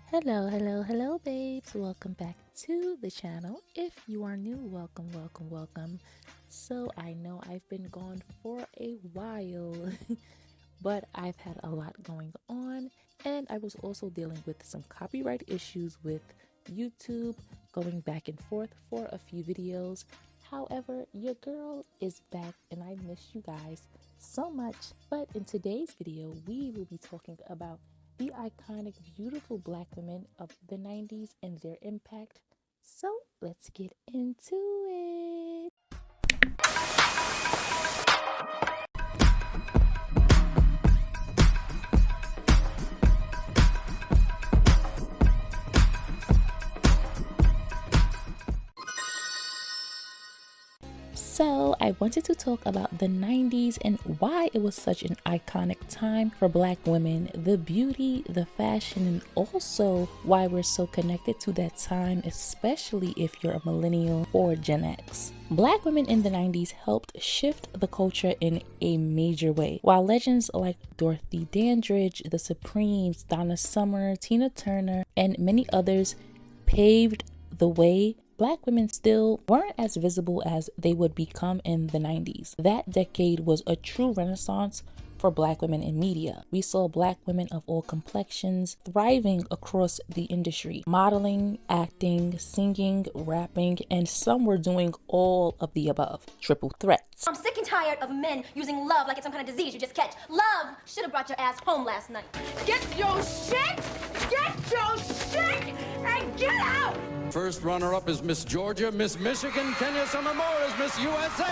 Hello, babes. Welcome back to the channel. If you are new, welcome. So, I know I've been gone for a while, but I've had a lot going on, and I was also dealing with some copyright issues with YouTube, going back and forth for a few videos. However, your girl is back, and I miss you guys so much. But in today's video, we will be talking about the iconic, beautiful black women of the 90s and their impact. So let's get into it. So, I wanted to talk about the 90s and why it was such an iconic time for black women, the beauty, the fashion, and also why we're so connected to that time, especially if you're a millennial or Gen X. Black women in the 90s helped shift the culture in a major way, while legends like Dorothy Dandridge, The Supremes, Donna Summer, Tina Turner, and many others paved the way. Black women still weren't as visible as they would become in the 90s. That decade was a true renaissance for black women in media. We saw black women of all complexions thriving across the industry, modeling, acting, singing, rapping, and some were doing all of the above. Triple threats. I'm sick and tired of men using love like it's some kind of disease you just catch. Love should have brought your ass home last night. Get your shit, and get out! First runner-up is Miss Georgia. Miss Michigan, Kenya Summer Moore is Miss USA.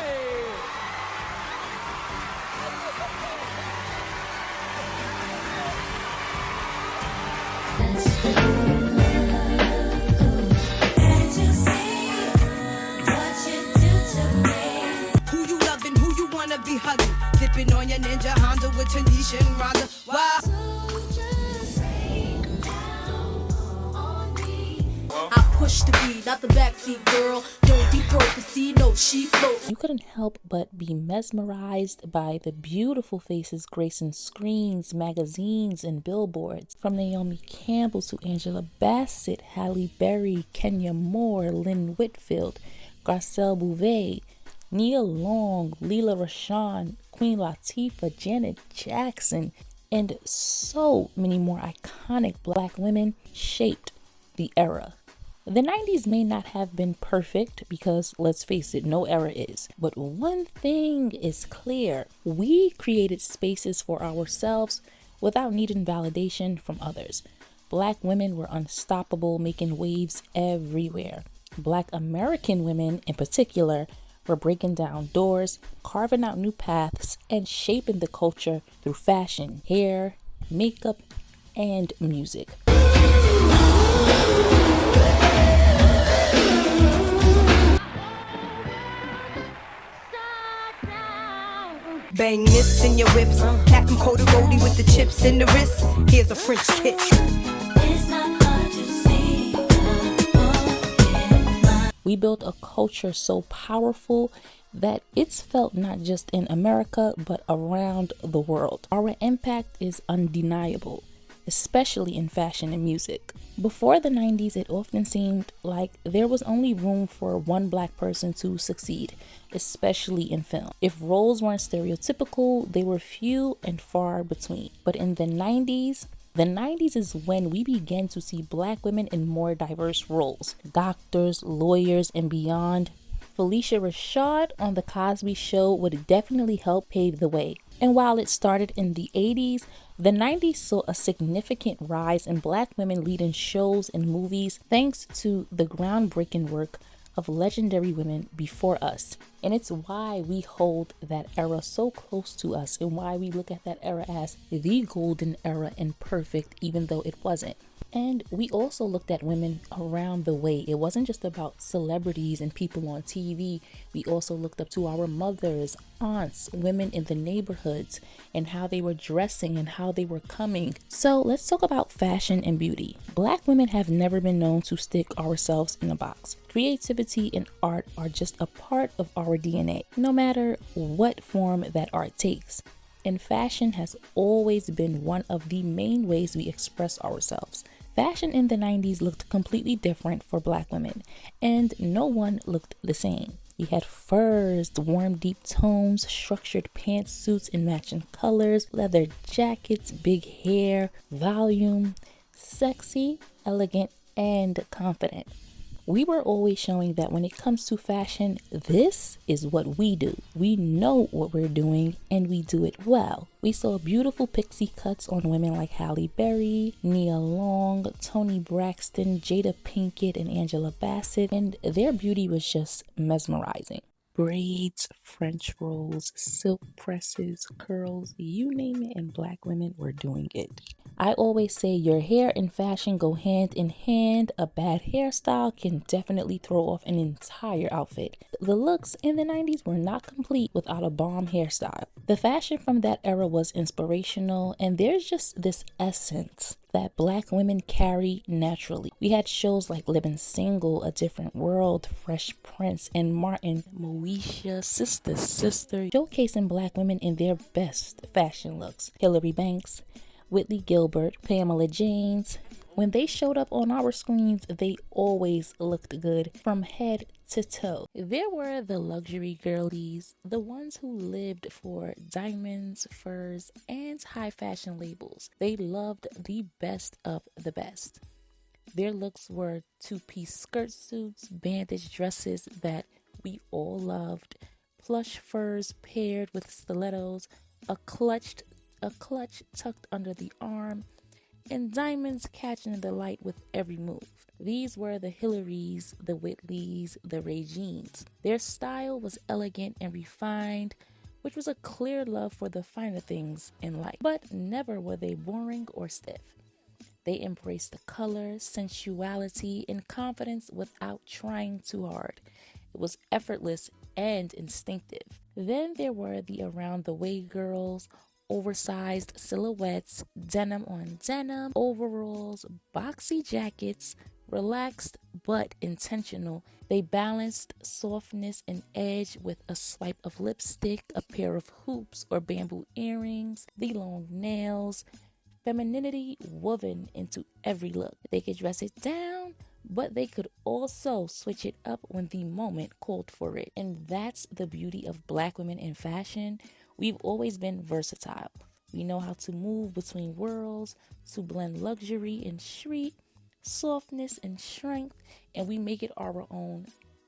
Who you loving, who you wanna be hugging? Dipping on your ninja Honda with Tanisha and Rhonda. Wow. I push the beat, not the backseat girl. Don't be broke to see no she float. You couldn't help but be mesmerized by the beautiful faces gracing screens, magazines, and billboards. From Naomi Campbell to Angela Bassett, Halle Berry, Kenya Moore, Lynn Whitfield, Garcelle Bouvet, Nia Long, Leela Rashawn, Queen Latifah, Janet Jackson, and so many more iconic black women shaped the era. The 90s may not have been perfect because, let's face it, no era is. But one thing is clear. We created spaces for ourselves without needing validation from others. Black women were unstoppable, making waves everywhere. Black American women, in particular, were breaking down doors, carving out new paths, and shaping the culture through fashion, hair, makeup, and music. Bang this in your whips. Captain Cody Rody with the chips in the wrist. Here's a French kiss. We built a culture so powerful that it's felt not just in America, but around the world. Our impact is undeniable, especially in fashion and music. Before the 90s, it often seemed like there was only room for one black person to succeed, especially in film. If roles weren't stereotypical, they were few and far between. But in the 90s is when we began to see black women in more diverse roles. Doctors, lawyers, and beyond. Phylicia Rashad on The Cosby Show would definitely help pave the way. And while it started in the 80s, the 90s saw a significant rise in black women leading shows and movies thanks to the groundbreaking work of legendary women before us. And it's why we hold that era so close to us and why we look at that era as the golden era and perfect, even though it wasn't. And we also looked at women around the way. It wasn't just about celebrities and people on TV. We also looked up to our mothers, aunts, women in the neighborhoods, and how they were dressing and how they were coming. So let's talk about fashion and beauty. Black women have never been known to stick ourselves in a box. Creativity and art are just a part of our DNA, no matter what form that art takes. And fashion has always been one of the main ways we express ourselves. Fashion in the 90s looked completely different for Black women, and no one looked the same. We had furs, warm deep tones, structured pantsuits in matching colors, leather jackets, big hair, volume, sexy, elegant, and confident. We were always showing that when it comes to fashion, this is what we do. We know what we're doing and we do it well. We saw beautiful pixie cuts on women like Halle Berry, Nia Long, Toni Braxton, Jada Pinkett, and Angela Bassett, and their beauty was just mesmerizing. Braids, French rolls, silk presses, curls, you name it, and Black women were doing it. I always say your hair and fashion go hand in hand. A bad hairstyle can definitely throw off an entire outfit. The looks in the 90s were not complete without a bomb hairstyle. The fashion from that era was inspirational, and there's just this essence that Black women carry naturally. We had shows like Living Single, A Different World, Fresh Prince, and Martin, Moesha, Sister, showcasing Black women in their best fashion looks. Hilary Banks, Whitley Gilbert, Pamela James. When they showed up on our screens, they always looked good from head to toe. There were the luxury girlies, the ones who lived for diamonds, furs, and high fashion labels. They loved the best of the best. Their looks were two-piece skirt suits, bandage dresses that we all loved, plush furs paired with stilettos, a clutch tucked under the arm, and diamonds catching the light with every move. These were the Hillarys, the Whitleys, the Regines. Their style was elegant and refined, which was a clear love for the finer things in life. But never were they boring or stiff. They embraced the color, sensuality, and confidence without trying too hard. It was effortless and instinctive. Then there were the around the way girls, oversized silhouettes, denim on denim, overalls, boxy jackets, relaxed but intentional. They balanced softness and edge with a swipe of lipstick, a pair of hoops or bamboo earrings, the long nails, femininity woven into every look. They could dress it down, but they could also switch it up when the moment called for it. And that's the beauty of Black women in fashion. We've always been versatile. We know how to move between worlds, to blend luxury and street, softness and strength, and we make it our own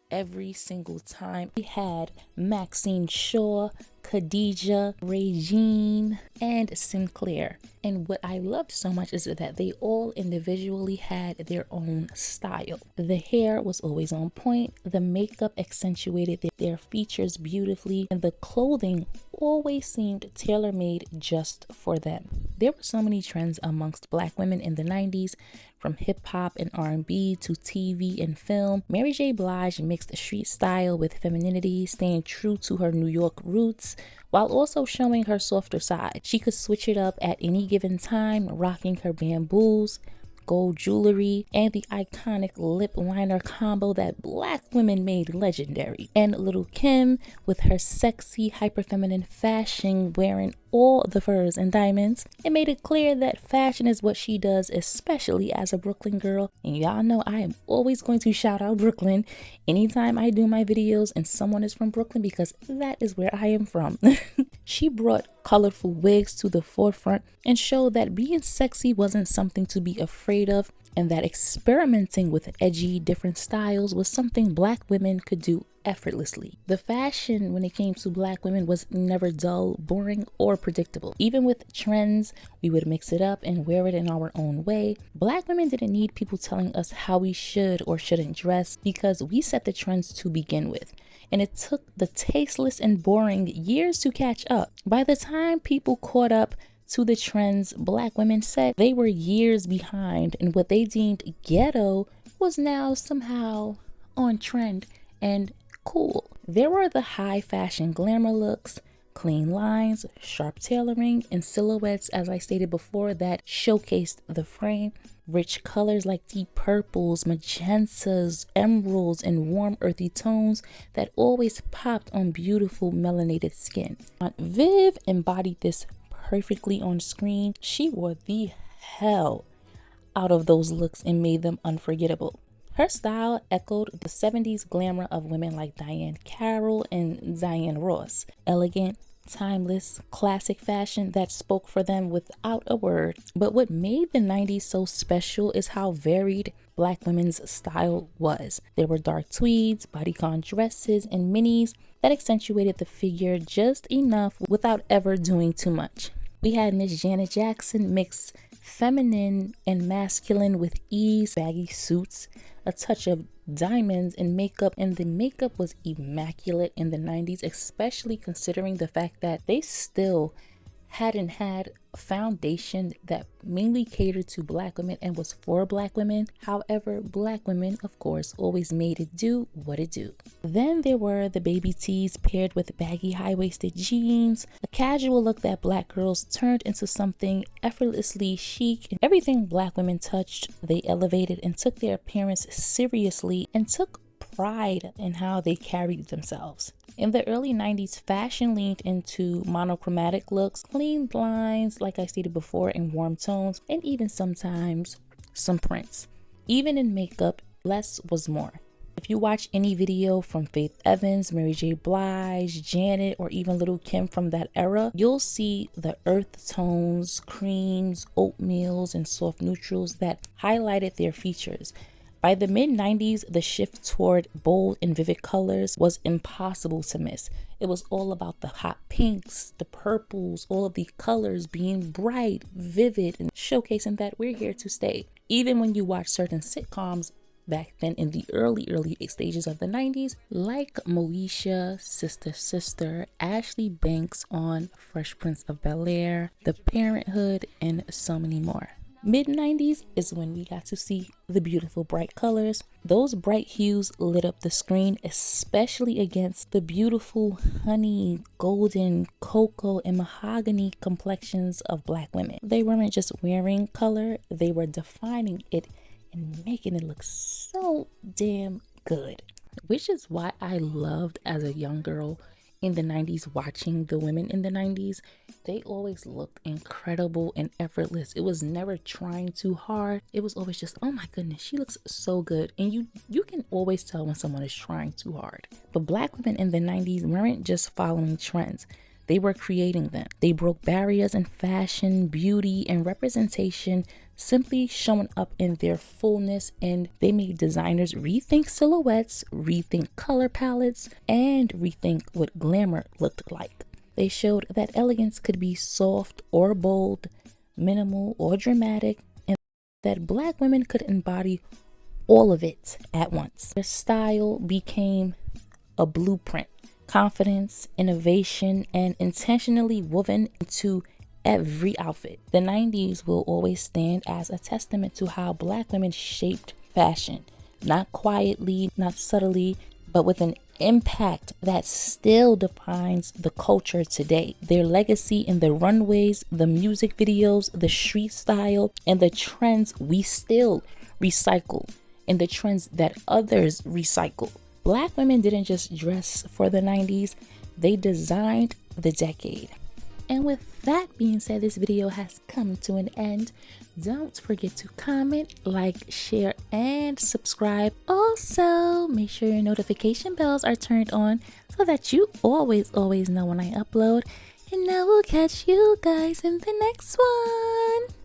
every single time. We had Maxine Shaw, Khadija, Regine, and Sinclair. And what I loved so much is that they all individually had their own style. The hair was always on point, the makeup accentuated their features beautifully, and the clothing always seemed tailor-made just for them. There were so many trends amongst Black women in the 90s, from hip-hop and R&B to TV and film. Mary J. Blige mixed street style with femininity, staying true to her New York roots, while also showing her softer side. She could switch it up at any given time, rocking her bamboos, gold jewelry, and the iconic lip liner combo that Black women made legendary. And Lil' Kim with her sexy, hyper feminine fashion, wearing all the furs and diamonds. It made it clear that fashion is what she does, especially as a Brooklyn girl. And y'all know I am always going to shout out Brooklyn anytime I do my videos and someone is from Brooklyn, because that is where I am from. She brought colorful wigs to the forefront and showed that being sexy wasn't something to be afraid of, and that experimenting with edgy, different styles was something Black women could do effortlessly. The fashion when it came to Black women was never dull, boring, or predictable. Even with trends, we would mix it up and wear it in our own way. Black women didn't need people telling us how we should or shouldn't dress, because we set the trends to begin with. And it took the tasteless and boring years to catch up. By the time people caught up to the trends, Black women said they were years behind, and what they deemed ghetto was now somehow on trend and cool. There were the high fashion glamour looks, clean lines, sharp tailoring, and silhouettes, as I stated before, that showcased the frame. Rich colors like deep purples, magentas, emeralds, and warm earthy tones that always popped on beautiful melanated skin. Aunt Viv embodied this perfectly on screen. She wore the hell out of those looks and made them unforgettable. Her style echoed the 70s glamour of women like Diane Carroll and Diana Ross. Elegant, timeless, classic fashion that spoke for them without a word. But what made the 90s so special is how varied Black women's style was. There were dark tweeds, bodycon dresses, and minis that accentuated the figure just enough without ever doing too much. We had Miss Janet Jackson mix feminine and masculine with ease, baggy suits, a touch of diamonds and makeup, and the makeup was immaculate in the 90s, especially considering the fact that they still hadn't had a foundation that mainly catered to Black women and was for Black women. However, Black women, of course, always made it do what it do. Then there were the baby tees paired with baggy high-waisted jeans, a casual look that Black girls turned into something effortlessly chic. And everything Black women touched, they elevated and took their appearance seriously and took pride in how they carried themselves. In the early 90s, fashion leaned into monochromatic looks, clean lines, like I stated before, in warm tones, and even sometimes some prints. Even in makeup, less was more. If you watch any video from Faith Evans, Mary J. Blige, Janet, or even Lil' Kim from that era, you'll see the earth tones, creams, oatmeals, and soft neutrals that highlighted their features. By the mid-90s, the shift toward bold and vivid colors was impossible to miss. It was all about the hot pinks, the purples, all of the colors being bright, vivid, and showcasing that we're here to stay. Even when you watch certain sitcoms back then in the early stages of the 90s, like Moesha, Sister, Ashley Banks on Fresh Prince of Bel-Air, The Parenthood, and so many more. Mid-90s is when we got to see the beautiful bright colors. Those bright hues lit up the screen, especially against the beautiful honey, golden, cocoa, and mahogany complexions of Black women. They weren't just wearing color, they were defining it and making it look so damn good. Which is why I loved as a young girl in the 90s watching the women in the 90s. They always looked incredible and effortless. It was never trying too hard. It was always just, oh my goodness, she looks so good. And you can always tell when someone is trying too hard. But Black women in the 90s weren't just following trends. They were creating them. They broke barriers in fashion, beauty, and representation, simply showing up in their fullness, and they made designers rethink silhouettes, rethink color palettes, and rethink what glamour looked like. They showed that elegance could be soft or bold, minimal or dramatic, and that Black women could embody all of it at once. Their style became a blueprint. Confidence, innovation, and intentionally woven into every outfit. The 90s will always stand as a testament to how Black women shaped fashion, not quietly, not subtly, but with an impact that still defines the culture today. Their legacy in the runways, the music videos, the street style, and the trends we still recycle, and the trends that others recycle. Black women didn't just dress for the 90s, they designed the decade. And with that being said, this video has come to an end. Don't forget to comment, like, share, and subscribe. Also, make sure your notification bells are turned on so that you always know when I upload. And I will catch you guys in the next one.